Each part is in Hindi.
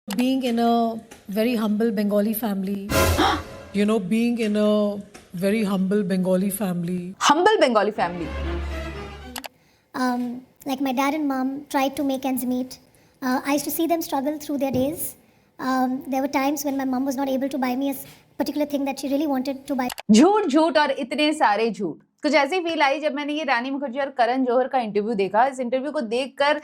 Being in a very humble Bengali family, being in a very humble Bengali family. Humble Bengali family. Like my dad and mom tried to make ends meet. I used to see them struggle through their days. There were times when my mom was not able to buy me a particular thing that she really wanted to buy. झूठ झूठ और इतने सारे झूठ। कुछ ऐसी फील आई जब मैंने ये रानी मुखर्जी और करण जौहर का इंटरव्यू देखा। इस इंटरव्यू को देखकर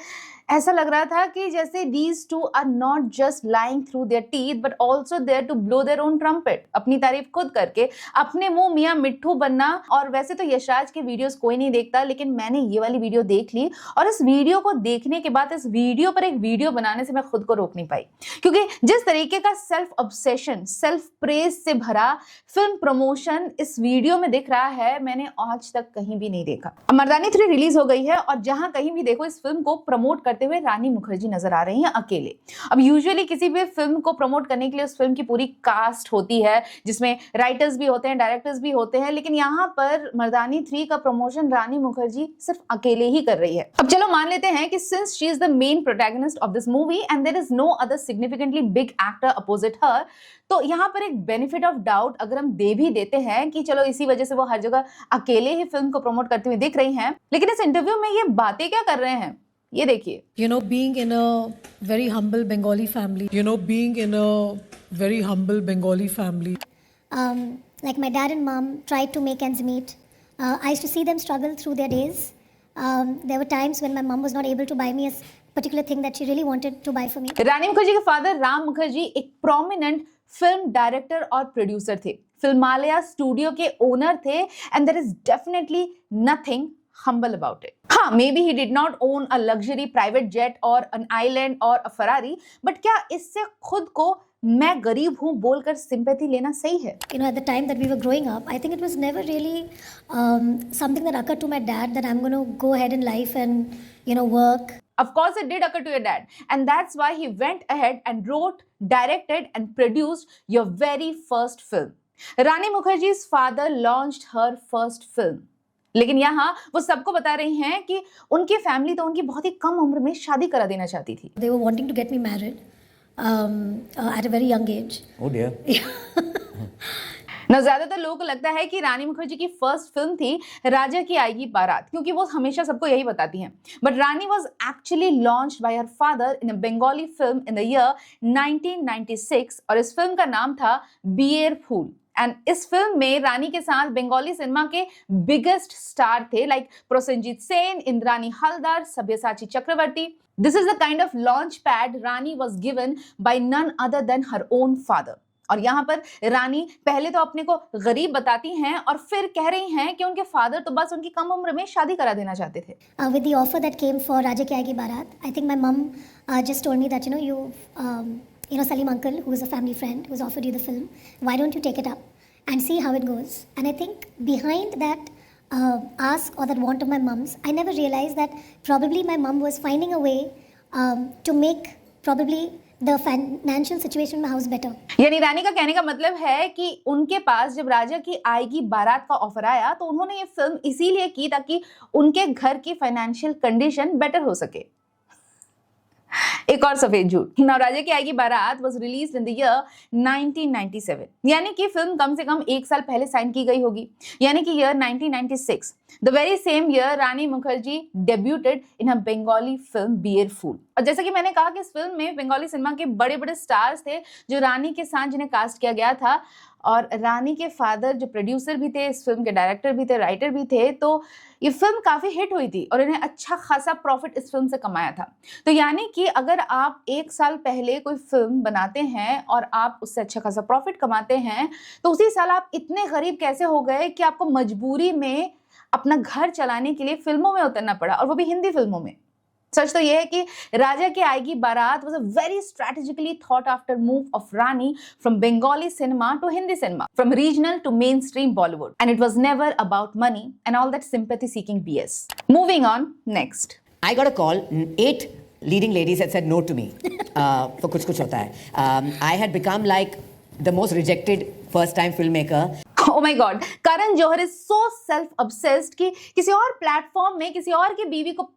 ऐसा लग रहा था कि जैसे these two are not just lying through their teeth but also there to blow their own trumpet। अपनी तारीफ खुद करके अपने मुंह मियां मिट्ठू बनना। और वैसे तो यशराज के वीडियोस कोई नहीं देखता, लेकिन मैंने ये वाली वीडियो देख ली और इस वीडियो को देखने के बाद इस वीडियो पर एक वीडियो बनाने से मैं खुद को रोक नहीं पाई, क्योंकि जिस तरीके का सेल्फ ऑब्सेशन, सेल्फ प्रेज से भरा फिल्म प्रमोशन इस वीडियो में दिख रहा है, मैंने आज तक कहीं भी नहीं देखा। अब मर्दानी 3 रिलीज हो गई है और जहां कहीं भी देखो इस फिल्म को प्रमोट करते हुए रानी मुखर्जी नजर आ रही हैं अकेले। अब यूजुअली किसी भी फिल्म को प्रमोट करने के लिए उस फिल्म की पूरी कास्ट होती है, जिसमें राइटर्स भी होते हैं, डायरेक्टर्स भी होते हैं, लेकिन यहाँ पर मर्दानी 3 का प्रमोशन रानी मुखर्जी सिर्फ अकेले ही कर रही है। अब चलो मान लेते हैं कि since she is the main protagonist of this movie and there is no other significantly big actor opposite her, तो यहाँ पर एक बेनिफिट ऑफ डाउट अगर हम दे भी देते हैं कि चलो इसी वजह से वो हर जगह अकेले ही फिल्म को प्रमोट करते हुए दिख रही हैं, लेकिन इस इंटरव्यू में ये बातें क्या कर रहे हैं ये देखिए। Being in a very humble Bengali family. Being in a very humble Bengali family. Like my dad and mom tried to make ends meet. I used to see them struggle through their days. There were times when my mom was not able to buy me a particular thing that she really wanted to buy for me. रानी मुखर्जी के फादर राम मुखर्जी एक प्रोमिनेंट फिल्म डायरेक्टर और प्रोड्यूसर थे, फिल्मालया स्टूडियो के ओनर थे, and there is definitely nothing humble about it. हाँ, maybe he did not own a luxury private jet or an island or a Ferrari, but क्या इससे खुद को मैं गरीब हूँ बोलकर sympathy लेना सही है? At the time that we were growing up, I think it was never really something that occurred to my dad that I'm going to go ahead in life and, work. Of course it did occur to your dad, and that's why he went ahead and wrote, directed and produced your very first film. Rani Mukherjee's father launched her first film. लेकिन यहाँ वो सबको बता रही हैं कि उनकी फैमिली तो उनकी बहुत ही कम उम्र में शादी करा देना चाहती थी। They were wanting to get me married at a very young age. Oh dear. ना ज्यादातर लोगों को लगता है कि रानी मुखर्जी की फर्स्ट फिल्म थी राजा की आएगी बारात, क्योंकि वो हमेशा सबको यही बताती हैं। But Rani was actually launched by her father in a Bengali film in the year 1996 और इस फिल्म का नाम था बियर फूल। एंड इस फिल्म में रानी के साथ बंगाली सिनेमा के बिगेस्ट स्टार थे like Prosenjit Sen, Indrani Haldar, Sabyasachi Chakraborty. This is the kind of launch pad Rani was given by none other than her own father. और यहाँ पर रानी पहले तो अपने को गरीब बताती हैं और फिर कह रही हैं कि उनके फादर तो बस उनकी कम उम्र में शादी करा देना चाहते थे। With the offer that came for Raja Ki Aayegi Barat, I think my mom just told me that Salim uncle, who is a family friend, who's offered you the film, why don't you take it up and see how it goes? And I think behind that ask or that want of my mom's, I never realized that probably my mom was finding a way to make probably the financial situation in my house better. यानी रानी का कहने का मतलब है कि उनके पास जब राजा की आएगी बारात का ऑफर आया तो उन्होंने ये फिल्म इसीलिए की ताकि उनके घर की फाइनेंशियल कंडीशन बेटर हो सके। एक और सफेद झूठ। नाउ राजा की आएगी बारात was released in the year 1997, यानी कि फिल्म कम से कम 1 साल पहले साइन की गई होगी, यानी कि year 1996। The very same year Rani Mukherjee debuted in a Bengali film Biyer Phool. और जैसा कि मैंने कहा कि इस फिल्म में बंगाली सिनेमा के बड़े बड़े स्टार्स थे जो रानी के साथ जिन्हें कास्ट किया गया था, और रानी के फादर जो प्रोड्यूसर भी थे, इस फिल्म के डायरेक्टर भी थे, राइटर भी थे, तो ये फिल्म काफी हिट हुई थी और इन्हें अच्छा खासा प्रॉफिट इस फिल्म से कमाया था। तो यानी कि अगर आप 1 साल पहले कोई फिल्म बनाते हैं और आप उससे अच्छा खासा प्रॉफिट कमाते हैं, तो उसी साल आप इतने गरीब कैसे हो गए कि आपको मजबूरी में अपना घर चलाने के लिए फिल्मों में उतरना पड़ा, और वो भी हिंदी फिल्मों में। सच तो यह है कि राजा की आएगी बारात was a very strategically thought after move of Rani from Bengali cinema to Hindi cinema, from regional to mainstream Bollywood, and it was never about money and all that sympathy seeking BS. Moving on, next. I got a call. 8 leading ladies had said no to me for कुछ कुछ होता है. I had become like the most rejected first time filmmaker. Oh my God, Karan Johar is so self obsessed कि किसी और प्लेटफॉर्म में किसी और की बीवी को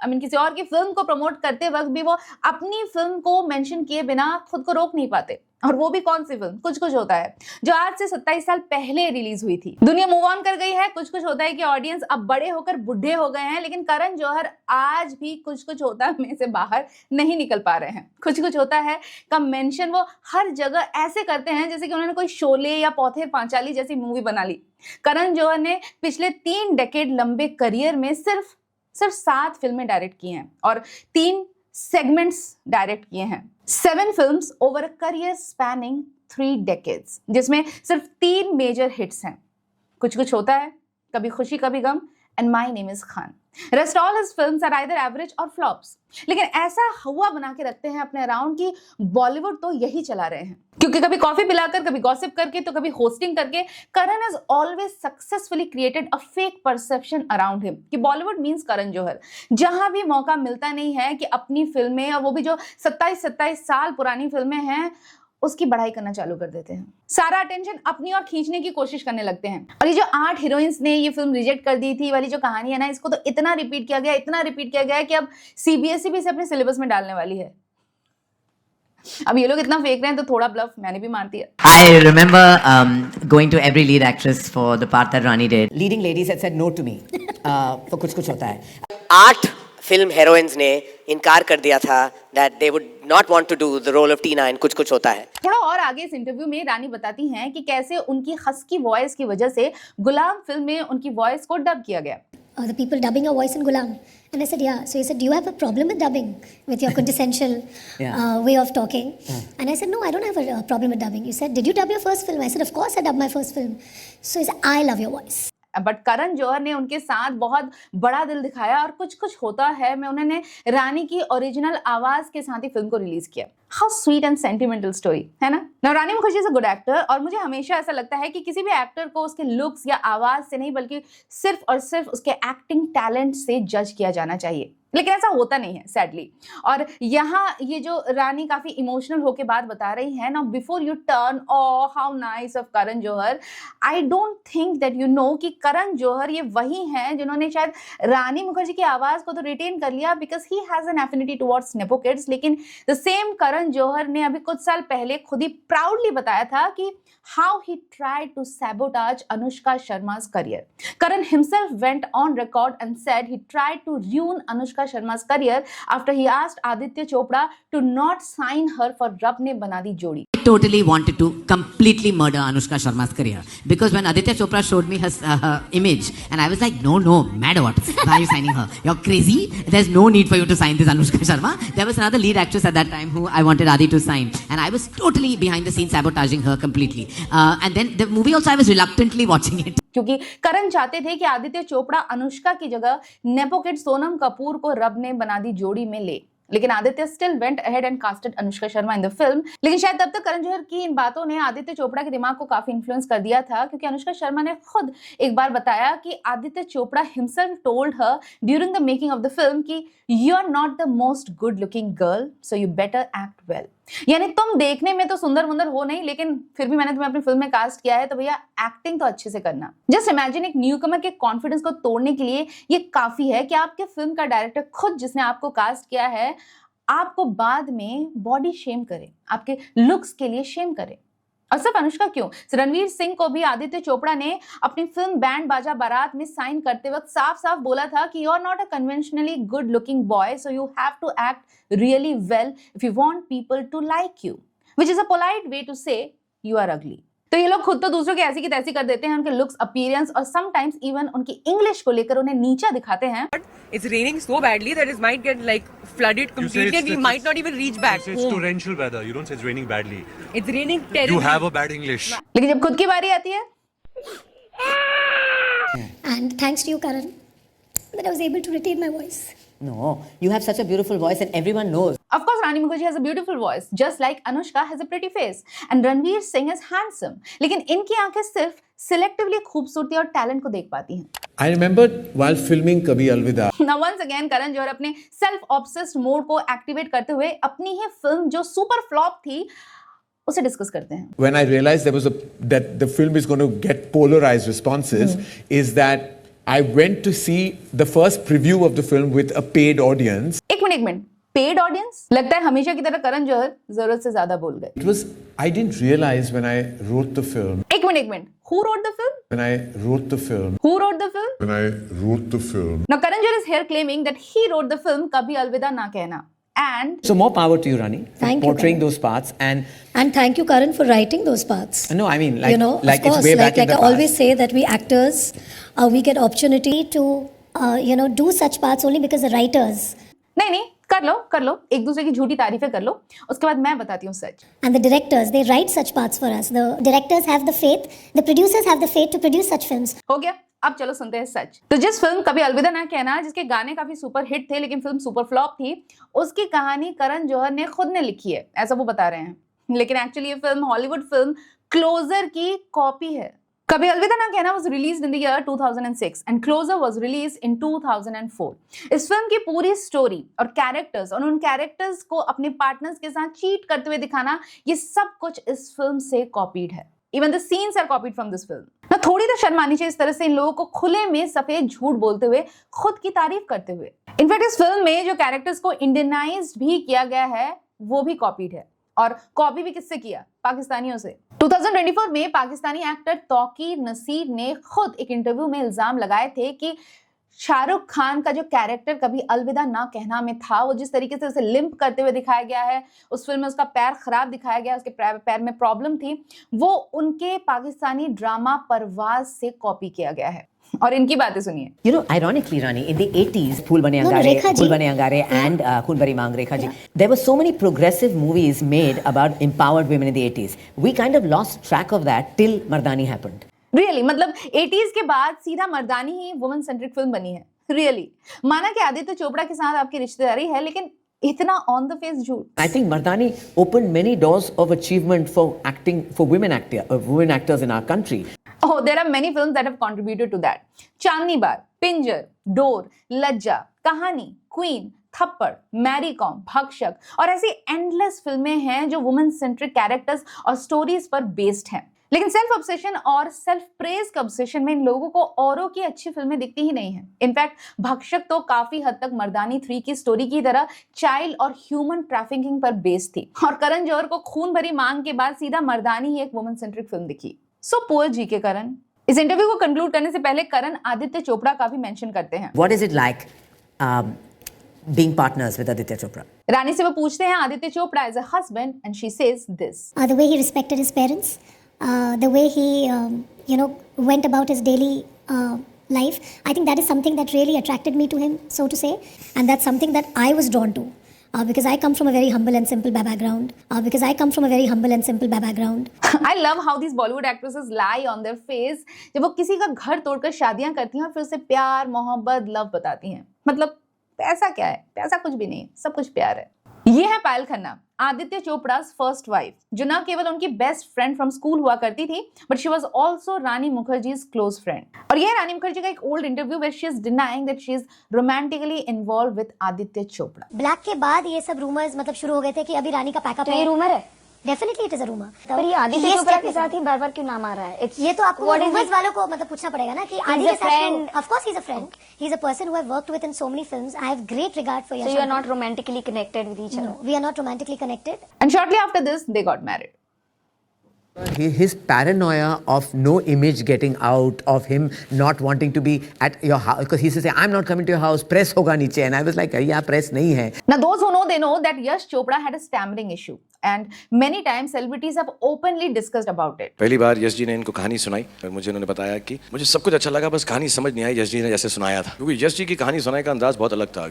किसी और की फिल्म को प्रमोट करते वक्त भी वो अपनी फिल्म को मेंशन किए बिना खुद को रोक नहीं पाते। और वो भी कौन सी फिल्म, कुछ कुछ होता है, जो आज से 27 साल पहले रिलीज हुई थी। दुनिया मूव ऑन कर गई है, कुछ कुछ होता है कि ऑडियंस अब बड़े होकर बुढ़े हो गए हैं, लेकिन करण जौहर आज भी कुछ कुछ होता है में से बाहर नहीं निकल पा रहे हैं। कुछ कुछ होता है का मेंशन वो हर जगह ऐसे करते हैं जैसे कि उन्होंने कोई शोले या पौथे पांचाली जैसी मूवी बना ली। करण जौहर ने पिछले 3 डेकेड लंबे करियर में सिर्फ 7 फिल्में डायरेक्ट की हैं और 3 सेगमेंट्स डायरेक्ट किए हैं। 7 films over a career spanning 3 decades, जिसमें सिर्फ 3 मेजर हिट्स हैं। कुछ कुछ होता है, Kabhi Khushi Kabhi Gham and my name is Khan. Rest all his films are either average और फ्लॉप्स। लेकिन ऐसा हवा बना के रखते हैं अपने अराउंड कि बॉलीवुड तो यही चला रहे हैं, क्योंकि कभी कॉफी पिलाकर, कभी गॉसिप करके, तो कभी होस्टिंग करके Karan has always successfully created a fake perception around him कि बॉलीवुड मींस करण जौहर। जहां भी मौका मिलता नहीं है कि अपनी फिल्में, और वो भी जो 27 साल पुरानी फिल्में हैं, उसकी बढ़ाई करना चालू कर देते हैं। सारा अटेंशन अपनी ओर खींचने की कोशिश करने लगते हैं। और ये जो 8 हीरोइंस ने ये फिल्म रिजेक्ट कर दी थी वाली जो कहानी है ना, इसको तो इतना रिपीट किया गया है कि अब सीबीएसई भी इसे अपने सिलेबस में डालने वाली है। अब ये लोग इतना फेंक रहे हैं तो थोड़ा ब्लफ मैंने भी मार दिया। I remember going to every lead actress for the part that Rani did. Leading ladies had said no to me for कुछ कुछ होता है। 8 फिल्म हीरोइंस ने इनकार कर दिया था that they would not want to do the role of Tina in कुछ कुछ होता है। थोड़ा और आगे इस इंटरव्यू में रानी बताती हैं कि कैसे उनकी हस्की वॉइस की वजह से गुलाम फिल्म में उनकी वॉइस को डब किया गया। The people dubbing your voice in Gulam. And I said, yeah. So he said, do you have a problem with dubbing? With your quintessential way of talking? And I said, no, I don't have a problem with dubbing. You said, did you dub your first film? I said, of course I dubbed my first film. So he said, I love your voice. But Karan Johar ने उनके साथ बहुत बड़ा दिल दिखाया और कुछ कुछ होता है में उन्होंने रानी की ओरिजिनल आवाज के साथ ही फिल्म को रिलीज किया। How sweet and sentimental story है ना। Now Rani Mukherjee is a good actor और मुझे हमेशा ऐसा लगता है कि किसी भी एक्टर को उसके लुक्स या आवाज से नहीं बल्कि सिर्फ और सिर्फ उसके एक्टिंग टैलेंट से जज किया जाना चाहिए, लेकिन ऐसा होता नहीं है सैडली। और यहाँ ये जो रानी काफी इमोशनल होके बात बता रही है ना, before you turn oh how nice of Karan Johar, I don't think that you know कि करण जौहर ये वही हैं जिन्होंने शायद रानी मुखर्जी की आवाज को तो रिटेन कर लिया because he has an affinity towards nepo kids, लेकिन द सेम करण जौहर ने अभी कुछ साल पहले खुद ही प्राउडली बताया था कि how he tried to sabotage Anushka Sharma's career. Karan himself went on record and said he tried to ruin Anushka Sharma's career after he asked Aditya Chopra to not sign her for Rab Ne Bana Di Jodi. I totally wanted to completely murder Anushka Sharma's career because when Aditya Chopra showed me her image and I was like, no, mad or what? Why are you signing her? You're crazy. There's no need for you to sign this Anushka Sharma. There was another lead actress at that time who I wanted Adi to sign and I was totally behind the scenes sabotaging her completely. And then the movie also I was reluctantly watching it. क्योंकि करण चाहते थे कि आदित्य चोपड़ा अनुष्का की जगह नेपो किड सोनम कपूर को रब ने बना दी जोड़ी में ले, लेकिन Aditya still went ahead and casted Anushka Sharma in the film. लेकिन शायद तब तक करण जौहर की इन बातों ने आदित्य चोपड़ा के दिमाग को काफी इन्फ्लुएंस कर दिया था, क्योंकि अनुष्का शर्मा ने खुद एक बार बताया कि Aditya Chopra himself told her during the making of the film कि you are not the most good looking girl so you better act well. यानी तुम देखने में तो सुंदर मुंदर हो नहीं, लेकिन फिर भी मैंने तुम्हें अपनी फिल्म में कास्ट किया है तो भैया एक्टिंग तो अच्छे से करना। जस्ट इमेजिन एक न्यूकमर के कॉन्फिडेंस को तोड़ने के लिए ये काफी है कि आपके फिल्म का डायरेक्टर खुद जिसने आपको कास्ट किया है आपको बाद में बॉडी शेम करे, आपके लुक्स के लिए शेम करे। और सिर्फ अनुष्का क्यों, रणवीर सिंह को भी आदित्य चोपड़ा ने अपनी फिल्म बैंड बाजा बारात में साइन करते वक्त साफ साफ बोला था कि you are not a conventionally good looking boy so you have to act really well if you want people to like you, which is a polite way to say you are ugly. तो ये लोग खुद तो दूसरों की ऐसी की तैसी कर देते हैं, उनके लुक्स, अपीयरेंस और समटाइम्स इवन उनकी इंग्लिश को लेकर उन्हें नीचा दिखाते हैं। It's raining so badly that it might get like flooded completely and we might not even reach back It's home. torrential weather. You don't say it's raining badly. It's raining terribly. You have a bad English. लेकिन जब खुद की बारी आती है, And thanks to you, Karan, that I was able to retain my voice. No, you have such a beautiful voice and everyone knows. of course Rani Mukherjee has a beautiful voice just like Anushka has a pretty face and Ranveer Singh is handsome, लेकिन इनकी आंखें सिर्फ सिलेक्टिवली खूबसूरती और टैलेंट को देख पाती हैं। I remember while filming Kabhi Alvida. Now once again Karan Johar अपने सेल्फ ऑब्सेस्ड मोड को एक्टिवेट करते हुए अपनी ही फिल्म जो सुपर फ्लॉप थी उसे डिस्कस करते हैं। When I realized that the film is going to get polarized responses, is that I went to see the first preview of the film with a paid audience. एक मिनट, पेड ऑडियंस? लगता है हमेशा की तरह करण जौहर जरूरत से ज्यादा बोल गए। It was, I didn't realize when I wrote the film. एक minute, who wrote the film? When I wrote the film. Who wrote the film? When I wrote the film. Now Karan Johar is here claiming that he wrote the film Kabhi Alvida Na Kehna. And So more power to you, Rani, for Thank you, portraying Karan. those parts. And And thank you, Karan, for writing those parts. no, I mean, like, you know, like of course, it's way back like in the I past. always say that we actors, we get opportunity to, do such parts only because the writers नहीं, कर लो, एक दूसरे की झूठी तारीफें कर लो, उसके बाद मैं बताती हूँ सच। and the directors, they write such parts for us. The directors have the faith, the producers have the faith to produce such films. हो गया, अब चलो सुनते हैं सच। तो जिस फिल्म कभी अलविदा ना कहना, जिसके गाने काफी सुपर हिट थे लेकिन फिल्म सुपर फ्लॉप थी, उसकी कहानी करण जौहर ने खुद ने लिखी है, ऐसा वो बता रहे हैं। लेकिन एक्चुअली ये फिल्म हॉलीवुड फिल्म क्लोजर की कॉपी है। कभी अलविदा ना कहना was released in the year 2006 and Closer was released in 2004. इस फिल्म की पूरी स्टोरी और कैरेक्टर्स और उन कैरेक्टर्स को अपने पार्टनर्स के साथ चीट करते हुए दिखाना, ये सब कुछ इस फिल्म से कॉपीड है। Even the scenes are copied from this film. ना थोड़ी तो शर्म आनी चाहिए इस तरह से इन लोगों को खुले में सफेद झूठ बोलते हुए, खुद की तारीफ करते हुए। इनफैक्ट इस फिल्म में जो कैरेक्टर्स को इंडियनाइज्ड भी किया गया है, वो भी कॉपीड है। और कॉपी भी किससे किया? पाकिस्तानियों से। 2024 में पाकिस्तानी एक्टर तौकीर नसीर ने खुद एक इंटरव्यू में इल्जाम लगाए थे कि शाहरुख खान का जो कैरेक्टर कभी अलविदा ना कहना में था, वो जिस तरीके से उसे लिंप करते हुए दिखाया गया है, उस फिल्म में उसका पैर खराब दिखाया गया, उसके पैर में प्रॉब्लम थी, वो उनके पाकिस्तानी ड्रामा परवाज से कॉपी किया गया है। और इनकी बातें सुनिए। You know, ironically, Rani, in the 80s, Phool Bane No, Angare, Rekha ji. Phool Bane Angare and Khoon Bari Maang, Rekha ji. There were so many progressive movies made about empowered women in the 80s. We kind of lost track of that till Mardani happened. Really मतलब 80s के बाद सीधा मर्दानी ही वुमेन सेंट्रिक फिल्म बनी है। रियली माना कि आदित्य चोपड़ा के साथ आपकी रिश्तेदारी है, लेकिन इतना ऑन द फेस झूठ। I think Mardani opened many doors of achievement for acting, for women actors in our country. Oh, there are many films that have contributed to that. Chandni bar, Pinjar, door, लज्जा, कहानी, क्वीन, थप्पड़, मैरी कॉम, भक्षक और ऐसी एंडलेस फिल्में हैं जो वुमेन सेंट्रिक कैरेक्टर्स और स्टोरीज पर बेस्ड हैं। लेकिन सेल्फ ऑब्सेशन और सेल्फ प्रेज के ऑब्सेशन में इन लोगों को औरों की अच्छी फिल्में दिखती ही नहीं है। इनफैक्ट भक्षक तो काफी हद तक मर्दानी 3 की स्टोरी की तरह चाइल्ड और ह्यूमन ट्रैफिकिंग पर बेस्ड थी, और करण जौहर को खून भरी मांग के बाद सीधा मर्दानी ही एक वुमेन सेंट्रिक फिल्म दिखी। सो पुअर जी के करण। इस इंटरव्यू को कंक्लूड करने से पहले करण आदित्य चोपड़ा का भी मेंशन करते हैं। What is it like being partners with Aditya Chopra? रानी से वो पूछते हैं Aditya Chopra as a husband and she says this. The way he respected his parents, the way he, went about his daily life, I think that is something that really attracted me to him, so to say, and that's something that I was drawn to. Because I come from a very humble and simple background. I love how these Bollywood actresses lie on their face जब वो किसी का घर तोड़कर शादियां करती हैं और फिर उसे प्यार, मोहब्बत, लव बताती हैं। मतलब पैसा क्या है? पैसा कुछ भी नहीं, सब कुछ प्यार है। ये है पायल खन्ना, आदित्य चोपड़ा's फर्स्ट वाइफ, जो न केवल उनकी बेस्ट फ्रेंड फ्रॉम स्कूल हुआ करती थी, but she was also Rani Mukherjee's close friend. और ये है रानी मुखर्जी का एक old interview where she is denying that she is romantically involved with Aditya Chopra. Black के बाद ये सब रूमर्स मतलब शुरू हो गए थे कि अभी रानी का पैकअप है। ये रूमर है? Definitely it is a rumour. पर ये आदित्य चोपड़ा के साथ ही बार-बार क्यों नाम आ रहा है? ये तो आपको रूमर्स वालों को मतलब पूछना पड़ेगा ना कि आदि के साथ। Of course he is a friend, he is a person who I worked with in so many films. I have great regard for Yash. So you are not romantically connected with each other? No, we are not romantically connected. And shortly after this they got married. His paranoia of no image getting out, of him not wanting to be at your house, because he used to say, I'm not coming to your house, press hoga niche, and I was like, yeah, press nahi hai. Now those who know, they know that Yash Chopra had a stammering issue and many times celebrities have openly discussed about it. पहली बार यश जी ने इनको कहानी सुनाई और मुझे उन्होंने बताया कि मुझे सब कुछ अच्छा लगा, बस कहानी समझ नहीं आई यश जी ने जैसे सुनाया था, क्योंकि यश जी की कहानी सुनाने का अंदाज बहुत अलग था।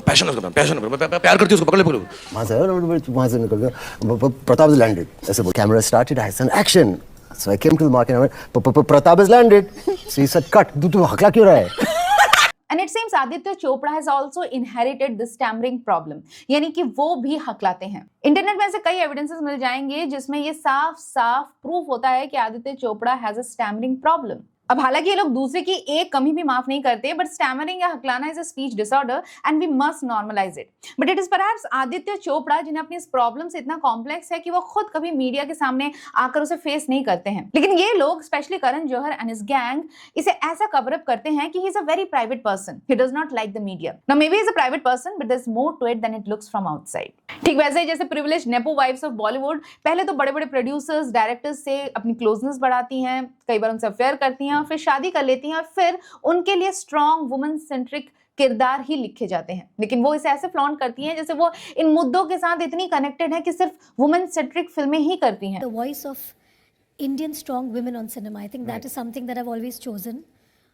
पैशन प्यार करती उसको पकड़ वहाँ से निकल गया। प्रताप इज लैंडेड, ऐसे बोल camera started, I said action, so I came to the market and Pratap is landed, so he said cut, तू हकला क्यों रहा है? And it seems Aditya Chopra has also inherited this stammering problem, यानी कि वो भी हकलाते हैं। इंटरनेट में ऐसे कई एविडेंसेस मिल जाएंगे जिसमें ये साफ साफ प्रूफ होता है कि Aditya Chopra has a stammering problem। अब हालांकि ये लोग दूसरे की एक कमी भी माफ नहीं करते, बट स्टैमरिंग या हकलाना is a speech disorder and we must normalize it. But it is perhaps Aditya Chopra जिन्हें अपनी इस प्रॉब्लम से इतना कॉम्प्लेक्स है कि वो खुद कभी मीडिया के सामने आकर उसे फेस नहीं करते हैं, लेकिन ये लोग specially Karan Johar and his gang इसे ऐसा कवर अप करते हैं कि he is a very private person, he does not like the media. Now may be is a private person but there is more to it than it looks from outside. ठीक वैसे ही जैसे privileged nepo wives of Bollywood पहले तो बड़े बड़े प्रोड्यूसर्स डायरेक्टर्स से अपनी क्लोजनेस बढ़ाती हैं, कई बार उनसे अफेयर करती हैं और फिर शादी कर लेती हैं और फिर उनके लिए स्ट्रॉन्ग वुमन सेंट्रिक किरदार ही लिखे जाते हैं, लेकिन वो इसे ऐसे फ्लॉन्ट करती हैं जैसे वो इन मुद्दों के साथ इतनी कनेक्टेड है कि सिर्फ वुमन सेंट्रिक फिल्में ही करती हैं। The voice of Indian strong women on cinema, I think that is something that I've always chosen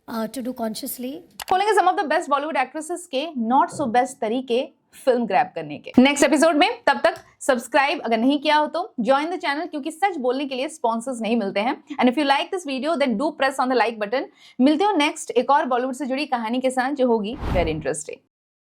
to do consciously. खोलेंगे some of the best Bollywood actresses के not so best तरीके फिल्म ग्रैब करने के नेक्स्ट एपिसोड में। तब तक सब्सक्राइब अगर नहीं किया हो तो ज्वाइन द चैनल, क्योंकि सच बोलने के लिए स्पॉन्सर्स नहीं मिलते हैं। And if you like this video then do press on the like button. मिलते हो नेक्स्ट एक और बॉलीवुड से जुड़ी कहानी के साथ जो होगी वेरी इंटरेस्टिंग।